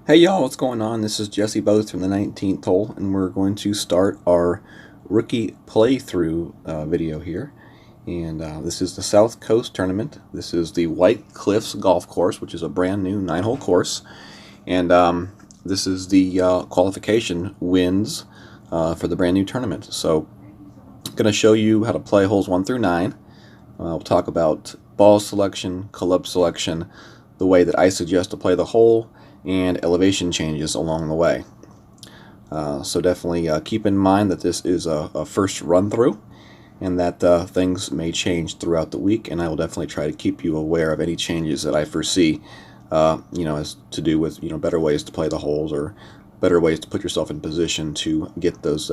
Hey y'all, what's going on? This is Jesse Both from the 19th hole, and we're going to start our rookie playthrough video here. And this is the South Coast Tournament. This is the White Cliffs Golf Course, which is a brand new 9-hole course. And this is the qualification wins for the brand new tournament. So I'm going to show you how to play holes 1 through 9. We'll talk about ball selection, club selection, the way that I suggest to play the hole, and elevation changes along the way. So definitely keep in mind that this is a first run through, and that things may change throughout the week, and I will definitely try to keep you aware of any changes that I foresee, as to do with better ways to play the holes or better ways to put yourself in position to get those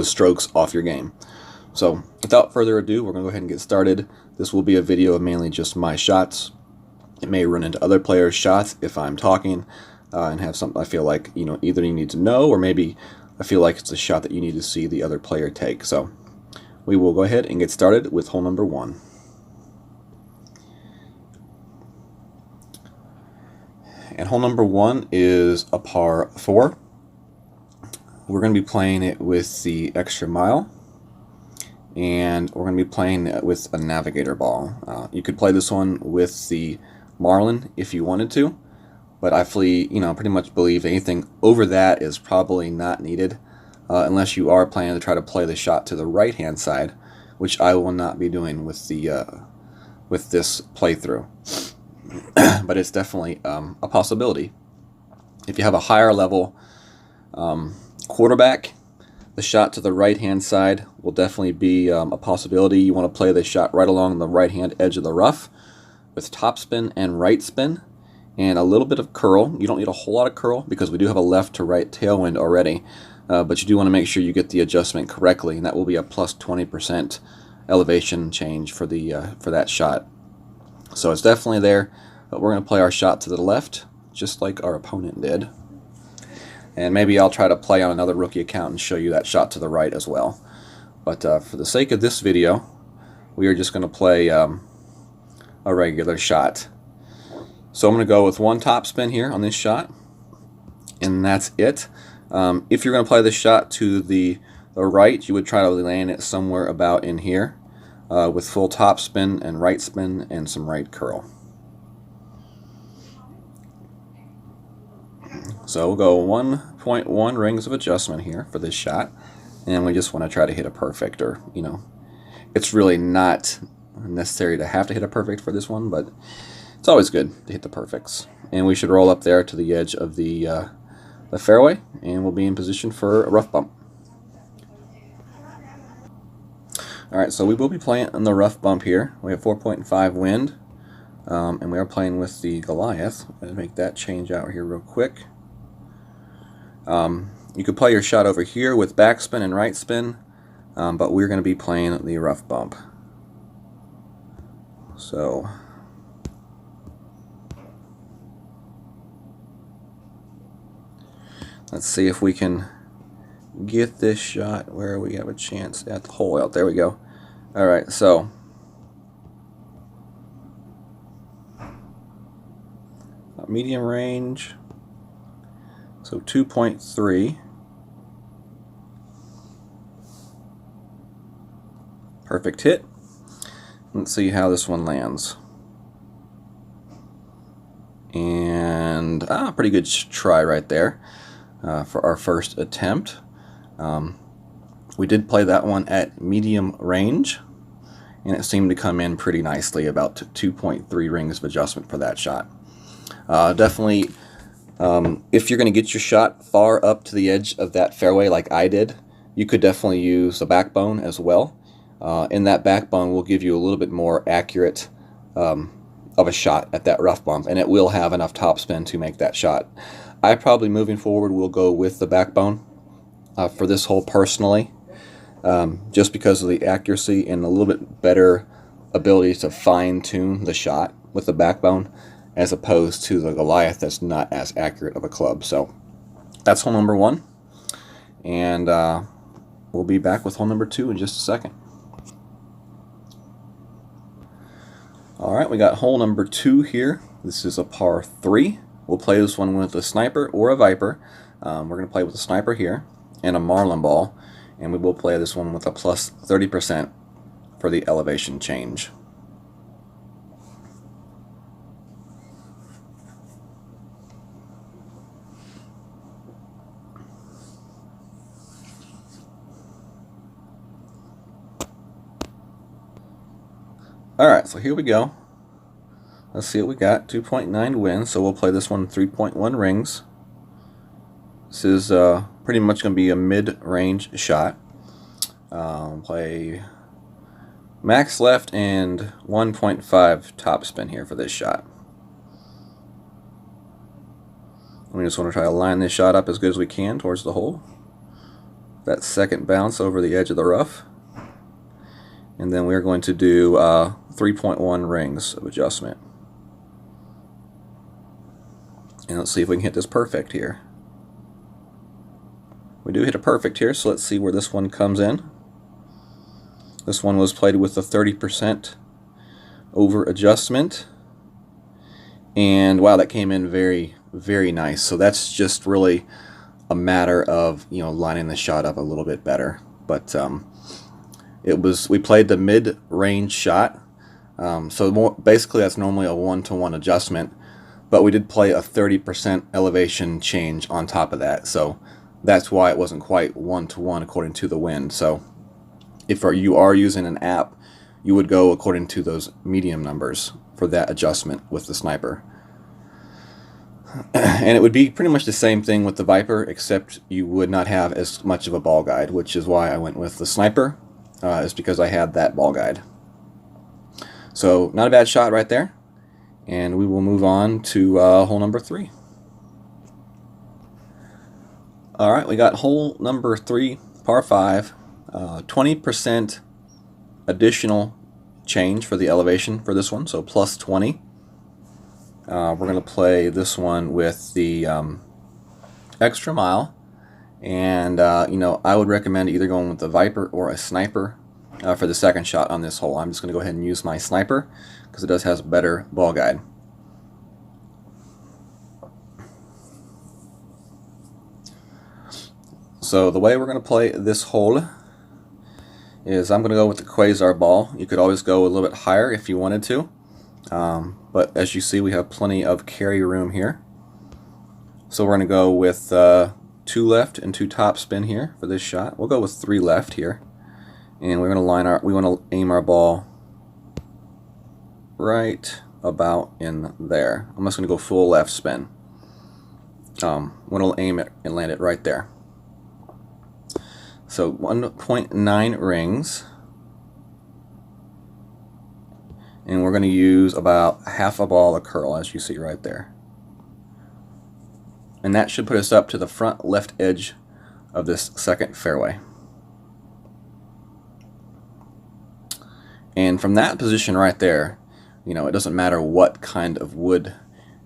strokes off your game. So without further ado, we're going to go ahead and get started. This will be a video of mainly just my shots. It may run into other players' shots if I'm talking and have something I feel like either you need to know, or maybe I feel like it's a shot that you need to see the other player take. So we will go ahead and get started with hole number 1. And hole number 1 is a par 4. We're going to be playing it with the extra mile, and we're going to be playing it with a navigator ball. You could play this one with the Marlin if you wanted to, but I pretty much believe anything over that is probably not needed, unless you are planning to try to play the shot to the right hand side, which I will not be doing with this playthrough. But it's definitely a possibility. If you have a higher level quarterback, the shot to the right hand side will definitely be a possibility. You want to play the shot right along the right hand edge of the rough, with topspin and right spin, and a little bit of curl. You don't need a whole lot of curl because we do have a left to right tailwind already, but you do want to make sure you get the adjustment correctly, and that will be a plus 20% elevation change for that shot. So it's definitely there, but we're going to play our shot to the left, just like our opponent did. And maybe I'll try to play on another rookie account and show you that shot to the right as well. But for the sake of this video, we are just going to play a regular shot. So I'm going to go with one top spin here on this shot, and that's it. If you're going to play the shot to the right, you would try to land it somewhere about in here, with full top spin and right spin and some right curl. So we'll go 1.1 rings of adjustment here for this shot, and we just want to try to hit a perfect, or it's really not necessary to have to hit a perfect for this one, but it's always good to hit the perfects. And we should roll up there to the edge of the fairway, and we'll be in position for a rough bump. Alright, so we will be playing on the rough bump here. We have 4.5 wind, and we are playing with the Goliath. I'm going to make that change out here real quick. You could play your shot over here with backspin and right spin, but we're going to be playing the rough bump. So let's see if we can get this shot where we have a chance at the hole out. There we go. Alright, so medium range, so 2.3. Perfect hit. Let's see how this one lands. And pretty good try right there for our first attempt. We did play that one at medium range, and it seemed to come in pretty nicely, about 2.3 rings of adjustment for that shot. Definitely, if you're going to get your shot far up to the edge of that fairway like I did, you could definitely use a backbone as well. And that backbone will give you a little bit more accurate of a shot at that rough bump, and it will have enough topspin to make that shot. I probably, moving forward, will go with the backbone for this hole personally, just because of the accuracy and a little bit better ability to fine-tune the shot with the backbone, as opposed to the Goliath that's not as accurate of a club. So that's hole number 1, and we'll be back with hole number 2 in just a second. Alright, we got hole number 2 here. This is a par 3. We'll play this one with a sniper or a viper. We're going to play with a sniper here and a marlin ball, and we will play this one with a plus 30% for the elevation change. Alright, so here we go. Let's see what we got. 2.9 wind, so we'll play this one 3.1 rings. This is pretty much going to be a mid-range shot. Play max left and 1.5 top spin here for this shot. We just want to try to line this shot up as good as we can towards the hole. That second bounce over the edge of the rough. And then we're going to do 3.1 rings of adjustment. And let's see if we can hit this perfect here. We do hit a perfect here, so let's see where this one comes in. This one was played with a 30% over adjustment. And wow, that came in very, very nice. So that's just really a matter of, you know, lining the shot up a little bit better. But we played the mid-range shot, so basically that's normally a 1-to-1 adjustment, but we did play a 30% elevation change on top of that, so that's why it wasn't quite 1-to-1 according to the wind. So if you are using an app, you would go according to those medium numbers for that adjustment with the sniper. And it would be pretty much the same thing with the Viper, except you would not have as much of a ball guide, which is why I went with the sniper. Is because I had that ball guide. So not a bad shot right there, and we will move on to hole number 3. Alright, we got hole number 3, par 5, 20% additional change for the elevation for this one, so plus 20. We're going to play this one with the extra mile. And you know, I would recommend either going with the Viper or a sniper for the second shot on this hole. I'm just going to go ahead and use my sniper because it does have a better ball guide. So the way we're going to play this hole is I'm going to go with the Quasar ball. You could always go a little bit higher if you wanted to, but as you see, we have plenty of carry room here. So we're going to go with 2 left and 2 top spin here for this shot. We'll go with 3 left here, and we're going to we want to aim our ball right about in there. I'm just going to go full left spin. We'll aim it and land it right there. So 1.9 rings, and we're going to use about half a ball of curl, as you see right there. And that should put us up to the front left edge of this second fairway. And from that position right there, you know, it doesn't matter what kind of wood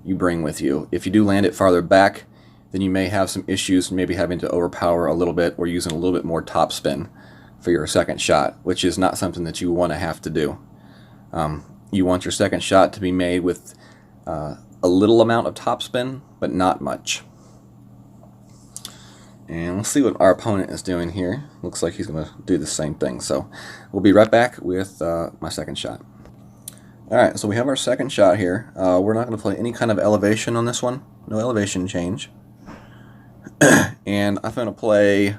you bring with you. If you do land it farther back, then you may have some issues, maybe having to overpower a little bit or using a little bit more top spin for your second shot, which is not something that you want to have to do. You want your second shot to be made with a little amount of top spin, but not much. And let's see what our opponent is doing here. Looks like he's going to do the same thing. So we'll be right back with my second shot. Alright, so we have our second shot here. We're not going to play any kind of elevation on this one. No elevation change. And I'm going to play,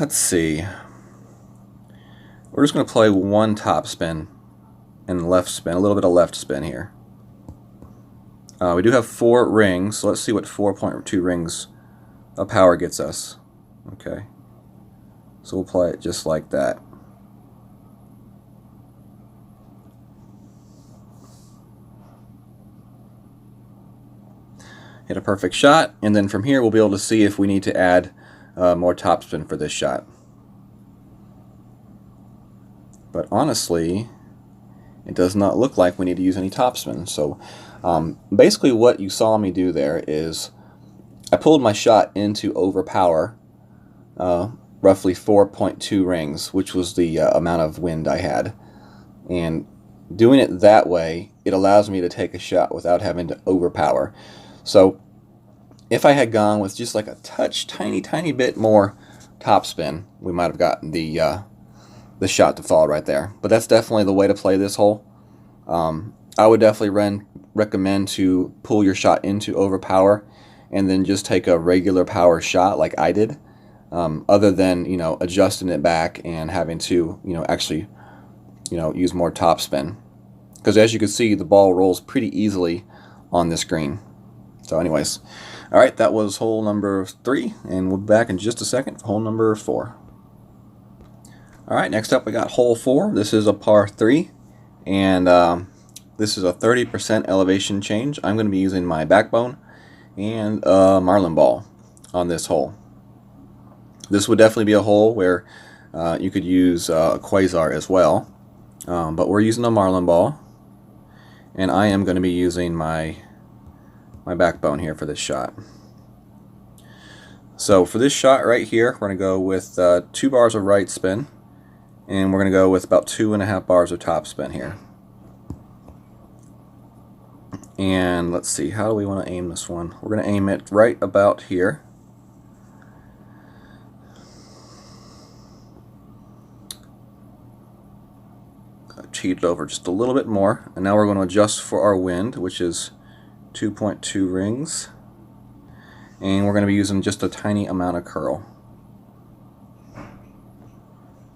let's see. We're just going to play 1 top spin and left spin, a little bit of left spin here. We do have 4 rings, so let's see what 4.2 rings of power gets us. Okay, so we'll play it just like that. Hit a perfect shot, and then from here we'll be able to see if we need to add more topspin for this shot. But honestly, it does not look like we need to use any topspin. So basically what you saw me do there is I pulled my shot into overpower roughly 4.2 rings, which was the amount of wind I had. And doing it that way, it allows me to take a shot without having to overpower. So if I had gone with just like a tiny bit more topspin, we might have gotten the shot to fall right there. But that's definitely the way to play this hole. I would definitely recommend to pull your shot into overpower and then just take a regular power shot like I did, other than, you know, adjusting it back and having to, you know, actually, you know, use more topspin. Because as you can see, the ball rolls pretty easily on this green. So anyways, all right, that was hole number 3, and we'll be back in just a second for hole number 4. All right, next up we got hole 4. This is a par 3, and this is a 30% elevation change. I'm going to be using my backbone and a marlin ball on this hole. This would definitely be a hole where you could use a quasar as well, but we're using a marlin ball, and I am going to be using my backbone here for this shot. So for this shot right here, we're going to go with 2 bars of right spin, and we're going to go with about 2.5 bars of top spin here. And let's see, how do we want to aim this one? We're going to aim it right about here. Cheat it over just a little bit more, and now we're going to adjust for our wind, which is 2.2 rings, and we're going to be using just a tiny amount of curl.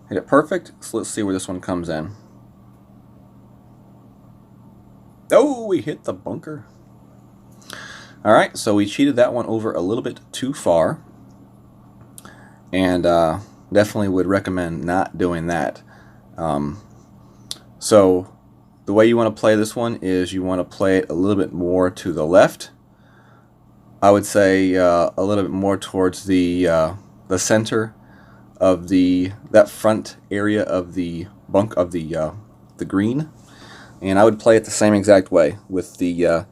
Hit it perfect, so let's see where this one comes in. Oh, we hit the bunker. Alright, so we cheated that one over a little bit too far, and definitely would recommend not doing that. So the way you want to play this one is you want to play it a little bit more to the left. I would say a little bit more towards the center of that front area of the bunk of the green, and I would play it the same exact way with the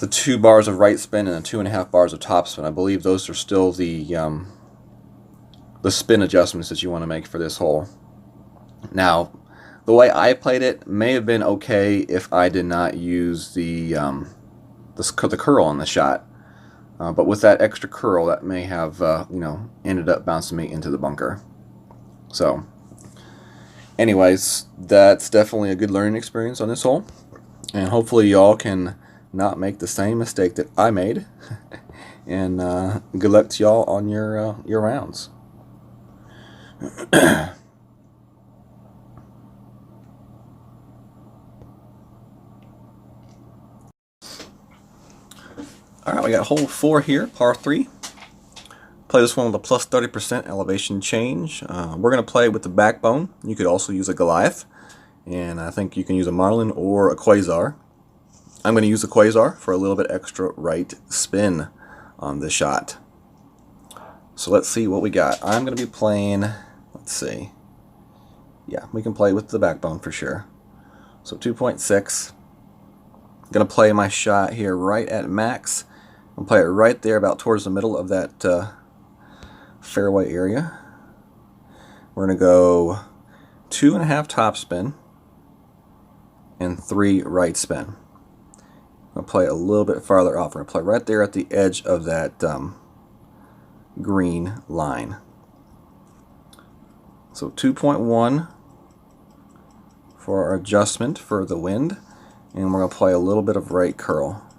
2 bars of right spin and the 2.5 bars of top spin. I believe those are still the spin adjustments that you want to make for this hole. Now, the way I played it may have been okay if I did not use the curl on the shot, but with that extra curl, that may have you know, ended up bouncing me into the bunker. So, anyways, that's definitely a good learning experience on this hole, and hopefully y'all can not make the same mistake that I made. And good luck to y'all on your rounds. Alright, we got hole 4 here, par 3. Play this one with a plus 30% elevation change. We're going to play with the backbone. You could also use a Goliath, and I think you can use a marlin or a quasar. I'm going to use a quasar for a little bit extra right spin on this shot. So let's see what we got. I'm going to be playing, let's see. Yeah, we can play with the backbone for sure. So 2.6. I'm going to play my shot here right at max. I'll play it right there about towards the middle of that fairway area. We're going to go 2.5 top spin and 3 right spin. I'll play a little bit farther off. We're going to play right there at the edge of that green line. So 2.1 for our adjustment for the wind, and we're going to play a little bit of right curl.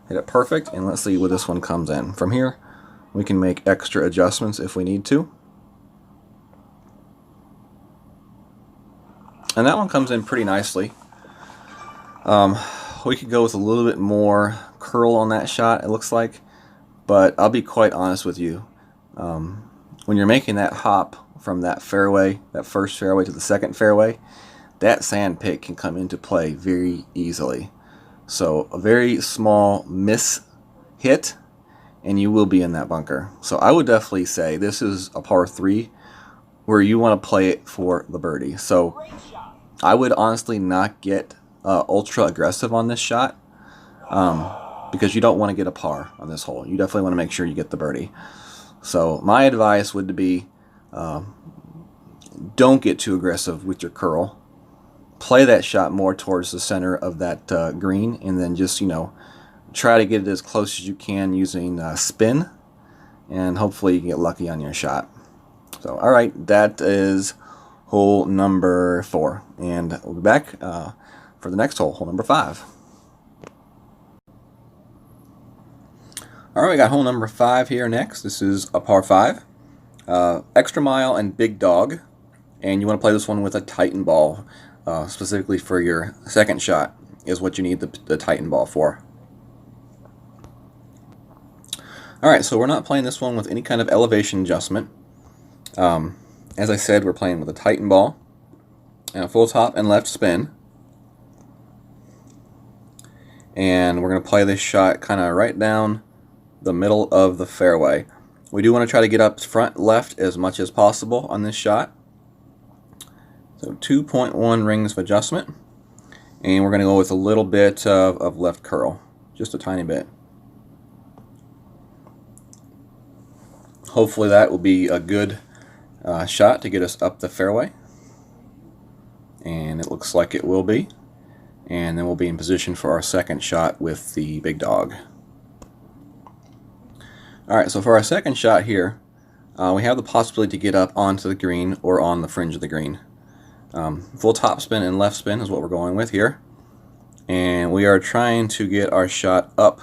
Hit it perfect, and let's see where this one comes in. From here, we can make extra adjustments if we need to. And that one comes in pretty nicely. We could go with a little bit more curl on that shot, it looks like, but I'll be quite honest with you. When you're making that hop from that fairway, that first fairway to the second fairway, that sand pit can come into play very easily. So a very small miss hit, and you will be in that bunker. So I would definitely say this is a par 3 where you want to play it for the birdie. So I would honestly not get ultra aggressive on this shot, because you don't want to get a par on this hole. You definitely want to make sure you get the birdie. So my advice would be don't get too aggressive with your curl. play that shot more towards the center of that green, and then just, try to get it as close as you can using spin, and hopefully you can get lucky on your shot. So, alright, that is hole number 4, and we'll be back for the next hole, hole number 5. Alright, we got hole number 5 here next. This is a par 5. Extra mile and big dog, and you want to play this one with a Titan ball, specifically for your second shot is what you need the Titan ball for. Alright, so we're not playing this one with any kind of elevation adjustment. As I said, we're playing with a Titan ball and a full top and left spin. And we're going to play this shot kind of right down the middle of the fairway. We do want to try to get up front left as much as possible on this shot. So 2.1 rings of adjustment. And we're going to go with a little bit of left curl, just a tiny bit. Hopefully that will be a good shot to get us up the fairway. And it looks like it will be. And then we'll be in position for our second shot with the big dog. Alright, so for our second shot here, we have the possibility to get up onto the green or on the fringe of the green. Full top spin and left spin is what we're going with here. And we are trying to get our shot up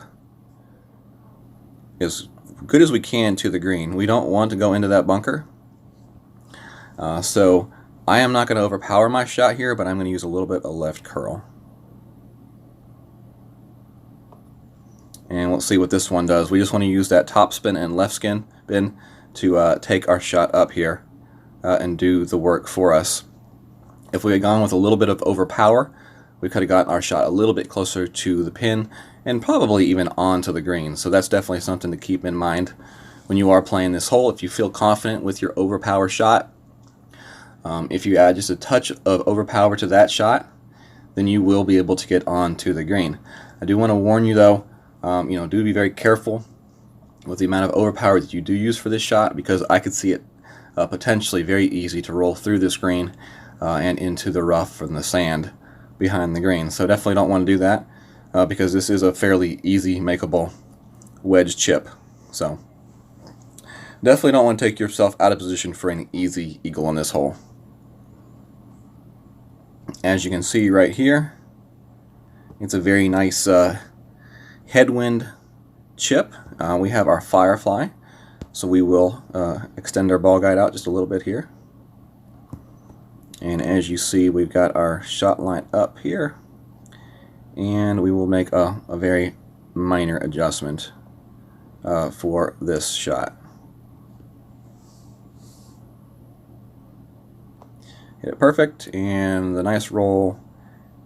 as good as we can to the green. We don't want to go into that bunker. So I am not going to overpower my shot here, but I'm going to use a little bit of left curl. And we'll see what this one does. We just want to use that top spin and left spin to take our shot up here and do the work for us. If we had gone with a little bit of overpower, we could have gotten our shot a little bit closer to the pin and probably even onto the green. So that's definitely something to keep in mind when you are playing this hole. If you feel confident with your overpower shot, if you add just a touch of overpower to that shot, then you will be able to get onto the green. I do want to warn you though, do be very careful with the amount of overpower that you do use for this shot, because I could see it potentially very easy to roll through this green and into the rough and the sand behind the green. So definitely don't want to do that because this is a fairly easy makeable wedge chip. So definitely don't want to take yourself out of position for an easy eagle on this hole. As you can see right here, it's a very nice headwind chip. We have our firefly, so we will extend our ball guide out just a little bit here. And as you see, we've got our shot line up here, and we will make a very minor adjustment for this shot. Hit it perfect, and the nice roll,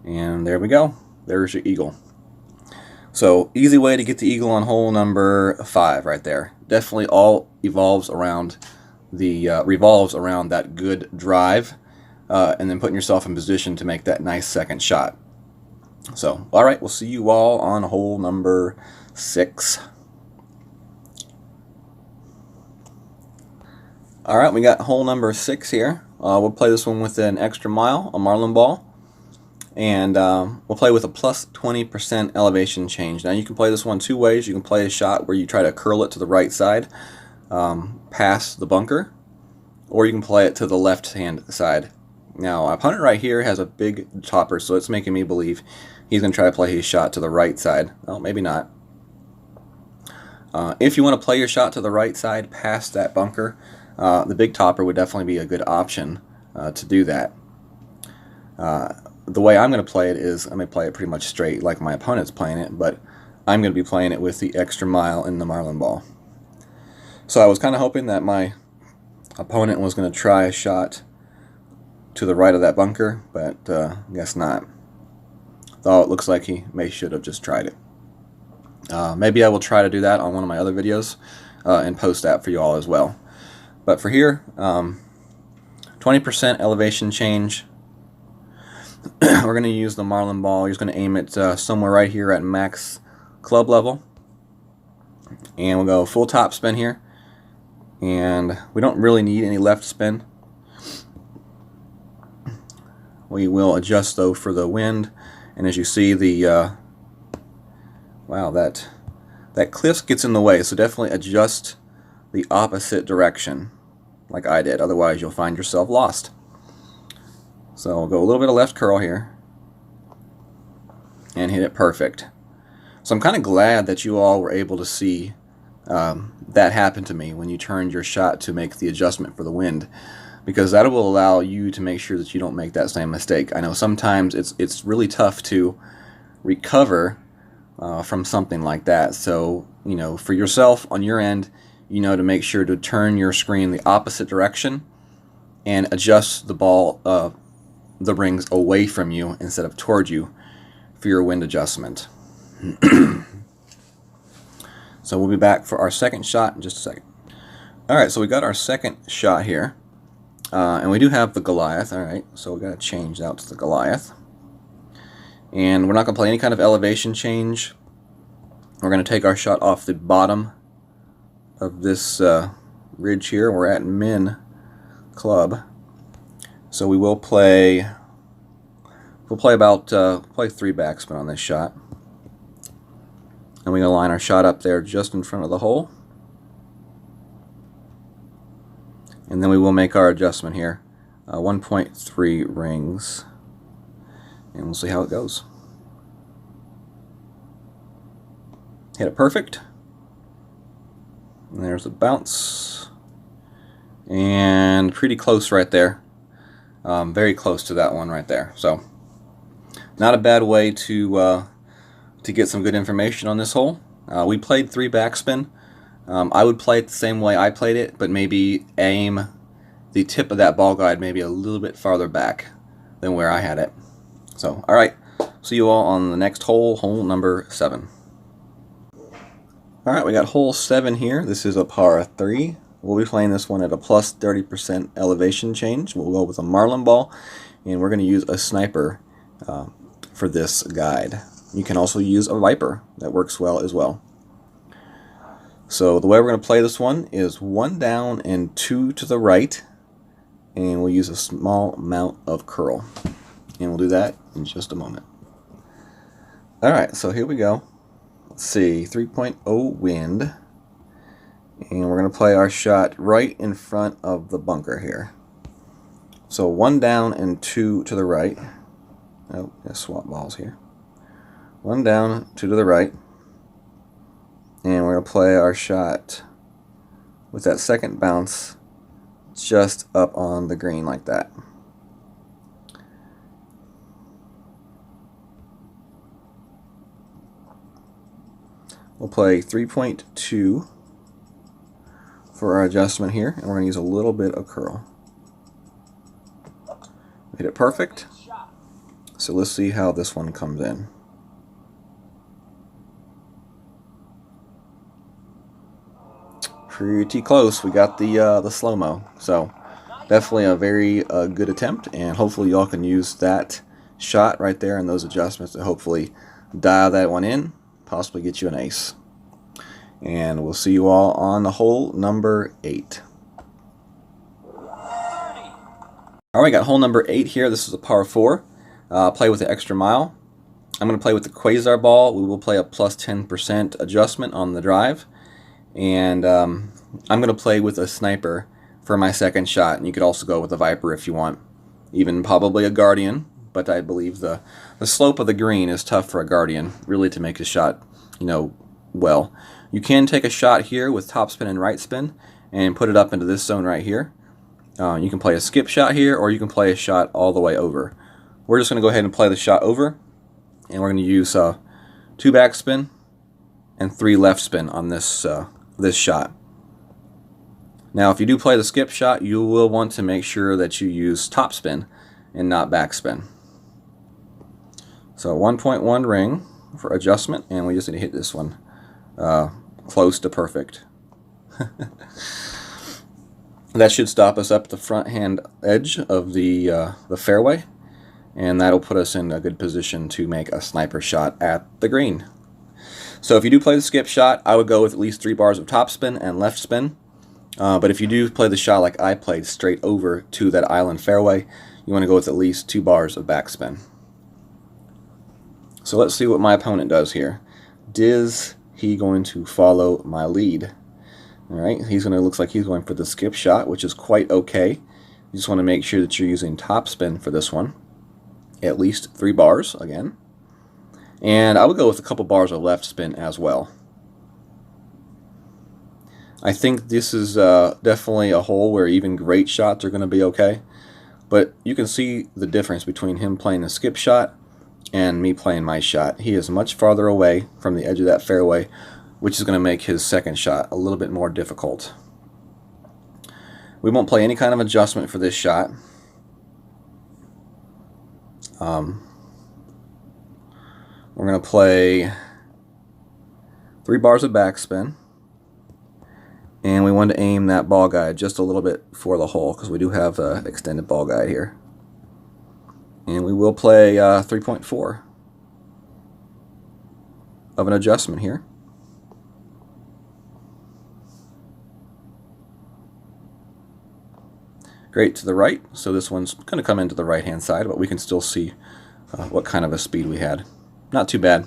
and there we go. There's your eagle. So easy way to get the eagle on hole number 5 right there. Definitely all revolves around that good drive, and then putting yourself in position to make that nice second shot. So, alright, we'll see you all on hole number 6. Alright, we got hole number 6 here. We'll play this one with an extra mile, a marlin ball. And we'll play with a plus 20% elevation change. Now you can play this one two ways. You can play a shot where you try to curl it to the right side past the bunker, or you can play it to the left hand side. Now our opponent right here has a big topper, so it's making me believe he's going to try to play his shot to the right side. Well, maybe not. If you want to play your shot to the right side past that bunker, the big topper would definitely be a good option to do that. The way I'm going to play it is I'm going to play it pretty much straight like my opponent's playing it, but I'm going to be playing it with the extra mile in the marlin ball. So I was kind of hoping that my opponent was going to try a shot to the right of that bunker, but guess not. Though it looks like he should have just tried it. Maybe I will try to do that on one of my other videos and post that for you all as well. But for here, 20% elevation change. We're going to use the marlin ball. He's going to aim it somewhere right here at max club level. And we'll go full top spin here. And we don't really need any left spin. We will adjust though for the wind, and as you see, the wow, that cliff gets in the way, so definitely adjust the opposite direction like I did, otherwise you'll find yourself lost. So I'll go a little bit of left curl here and hit it perfect. So I'm kind of glad that you all were able to see that happen to me when you turned your shot to make the adjustment for the wind, because that will allow you to make sure that you don't make that same mistake. I know sometimes it's really tough to recover from something like that. So, you know, for yourself on your end, you know, to make sure to turn your screen the opposite direction and adjust the ball, the rings away from you instead of toward you for your wind adjustment. So we'll be back for our second shot in just a second. Alright, so we got our second shot here. And we do have the Goliath. Alright, so we got to change out to the Goliath. And we're not going to play any kind of elevation change. We're going to take our shot off the bottom of this ridge here. We're at min club. So we will play, we'll play about play 3 backspin on this shot. And we're going to line our shot up there just in front of the hole. And then we will make our adjustment here. 1.3 rings. And we'll see how it goes. Hit it perfect. And there's a bounce. And pretty close right there. Very close to that one right there. So, not a bad way to get some good information on this hole. We played 3 backspin. I would play it the same way I played it, but maybe aim the tip of that ball guide maybe a little bit farther back than where I had it. So, alright, see you all on the next hole, hole number 7. Alright, we got hole 7 here. This is a par 3. We'll be playing this one at a plus 30% elevation change. We'll go with a marlin ball, and we're going to use a sniper for this guide. You can also use a viper. That works well as well. So the way we're going to play this one is 1 down and 2 to the right, and we'll use a small amount of curl. And we'll do that in just a moment. Alright, so here we go. Let's see, 3.0 wind. And we're going to play our shot right in front of the bunker here. So 1 down and 2 to the right. Oh, let's swap balls here. 1 down, 2 to the right. And we're going to play our shot with that second bounce just up on the green like that. We'll play 3.2 for our adjustment here, and we're going to use a little bit of curl. Hit it perfect. So let's see how this one comes in. Pretty close. We got the slow-mo. So definitely a very good attempt, and hopefully y'all can use that shot right there and those adjustments to hopefully dial that one in, possibly get you an ace. And we'll see you all on the hole number 8. Alright, got hole number 8 here. This is a par 4. Play with the extra mile. I'm going to play with the quasar ball. We will play a plus 10% adjustment on the drive. And I'm going to play with a sniper for my second shot. And you could also go with a viper if you want. Even probably a guardian. But I believe the slope of the green is tough for a guardian, really, to make a shot, you know, well. You can take a shot here with topspin and right spin and put it up into this zone right here. You can play a skip shot here, or you can play a shot all the way over. We're just going to go ahead and play the shot over, and we're going to use 2 backspin and 3 left spin on this this shot. Now, if you do play the skip shot, you will want to make sure that you use topspin and not backspin. So 1.1 ring for adjustment, and we just need to hit this one close to perfect. That should stop us up the front hand edge of the fairway, and that'll put us in a good position to make a sniper shot at the green. So if you do play the skip shot, I would go with at least 3 bars of topspin and left spin. But if you do play the shot like I played, straight over to that island fairway, you want to go with at least 2 bars of backspin. So let's see what my opponent does here. Is he going to follow my lead? Alright, looks like he's going for the skip shot, which is quite okay. You just want to make sure that you're using top spin for this one. At least 3 bars again. And I would go with a couple bars of left spin as well. I think this is definitely a hole where even great shots are going to be okay. But you can see the difference between him playing a skip shot and me playing my shot. He is much farther away from the edge of that fairway, which is going to make his second shot a little bit more difficult. We won't play any kind of adjustment for this shot. We're going to play 3 bars of backspin. And we want to aim that ball guide just a little bit for the hole, because we do have an extended ball guide here. And we will play 3.4 of an adjustment here. Great, to the right, so this one's going to come into the right hand side, but we can still see what kind of a speed we had. Not too bad.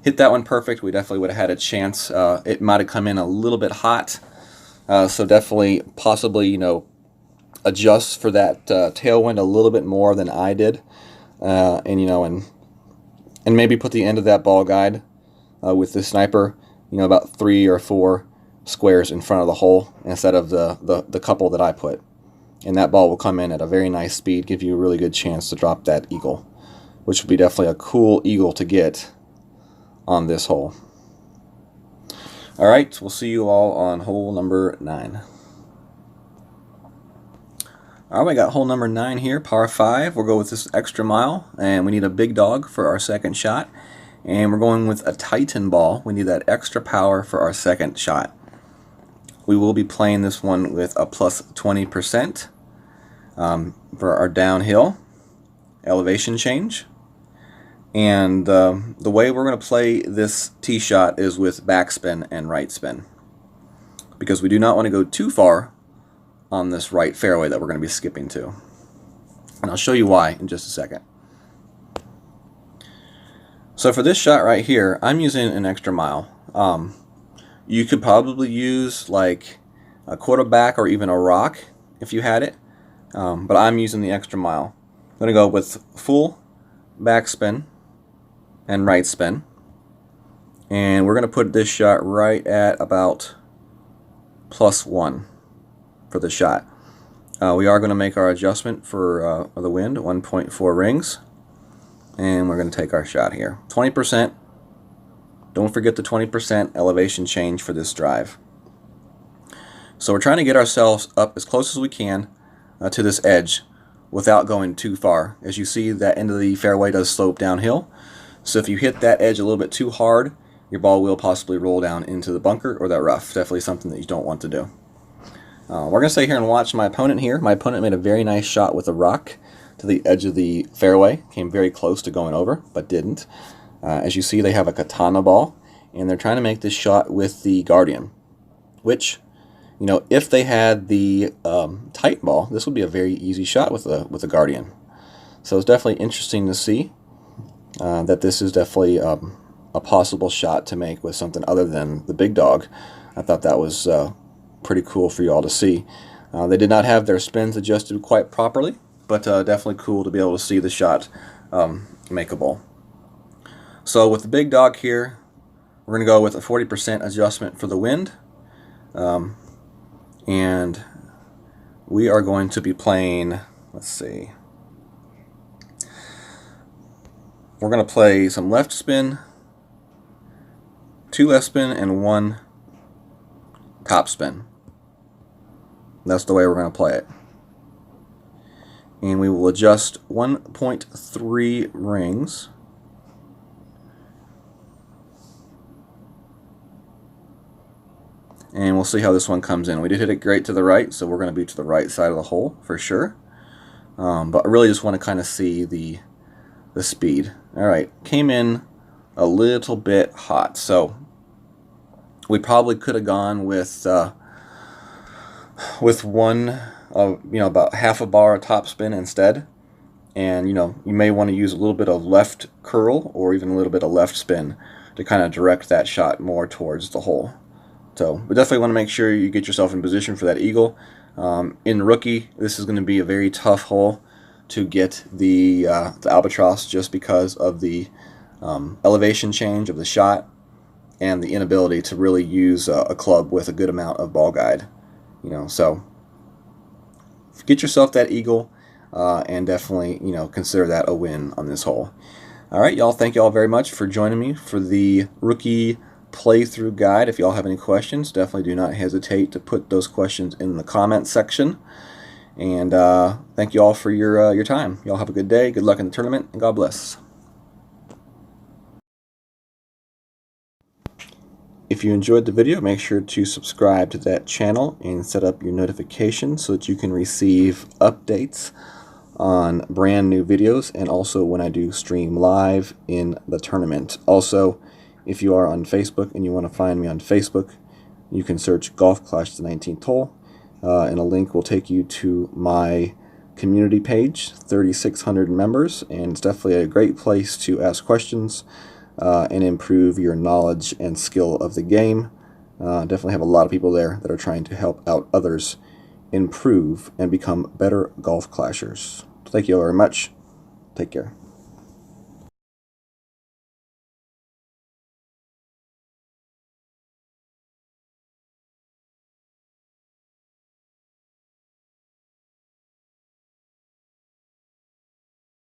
Hit that one perfect. We definitely would have had a chance. It might have come in a little bit hot, so definitely possibly, you know, adjust for that tailwind a little bit more than I did, and you know, and maybe put the end of that ball guide with the sniper, you know, about 3 or 4 squares in front of the hole instead of the couple that I put, and that ball will come in at a very nice speed, give you a really good chance to drop that eagle, which would be definitely a cool eagle to get on this hole. Alright, we'll see you all on hole number 9. Alright, we got hole number 9 here, par 5. We'll go with this extra mile, and we need a big dog for our second shot. And we're going with a Titan ball. We need that extra power for our second shot. We will be playing this one with a plus 20% for our downhill elevation change. And the way we're going to play this tee shot is with backspin and right spin, because we do not want to go too far on this right fairway that we're going to be skipping to. And I'll show you why in just a second. So for this shot right here, I'm using an extra mile. You could probably use like a quarterback or even a rock if you had it, but I'm using the extra mile. I'm going to go with full backspin and right spin, and we're going to put this shot right at about +1 for the shot. We are going to make our adjustment for the wind, 1.4 rings, and we're going to take our shot here. 20%. Don't forget the 20% elevation change for this drive. So we're trying to get ourselves up as close as we can to this edge without going too far. As you see, that end of the fairway does slope downhill. So if you hit that edge a little bit too hard, your ball will possibly roll down into the bunker or that rough. Definitely something that you don't want to do. We're going to stay here and watch my opponent here. My opponent made a very nice shot with a rock to the edge of the fairway. Came very close to going over, but didn't. As you see, they have a katana ball, and they're trying to make this shot with the Guardian, which, you know, if they had the Titan ball, this would be a very easy shot with the Guardian. So it's definitely interesting to see that this is definitely a possible shot to make with something other than the big dog. I thought that was pretty cool for you all to see. They did not have their spins adjusted quite properly, but definitely cool to be able to see the shot makeable. So with the big dog here, we're going to go with a 40% adjustment for the wind, and we are going to be playing, let's see, we're going to play some left spin, 2 left spin, and 1 top spin. That's the way we're going to play it. And we will adjust 1.3 rings. And we'll see how this one comes in. We did hit it great to the right, so we're going to be to the right side of the hole for sure. But I really just want to kind of see the speed. Alright, came in a little bit hot, so we probably could have gone with 1 about half a bar of topspin instead. And you may want to use a little bit of left curl or even a little bit of left spin to kind of direct that shot more towards the hole. So, but definitely want to make sure you get yourself in position for that eagle. In rookie, this is going to be a very tough hole to get the albatross, just because of the elevation change of the shot and the inability to really use a club with a good amount of ball guide. So get yourself that eagle, and definitely consider that a win on this hole. All right, y'all. Thank y'all very much for joining me for the rookie playthrough guide. If y'all have any questions, definitely do not hesitate to put those questions in the comment section. And thank you all for your time. Y'all have a good day. Good luck in the tournament, and God bless. If you enjoyed the video, make sure to subscribe to that channel and set up your notifications so that you can receive updates on brand new videos, and also when I do stream live in the tournament. Also, if you are on Facebook and you want to find me on Facebook, you can search Golf Clash the 19th Hole, and a link will take you to my community page, 3,600 members, and it's definitely a great place to ask questions and improve your knowledge and skill of the game. Definitely have a lot of people there that are trying to help out others improve and become better golf clashers. Thank you all very much. Take care.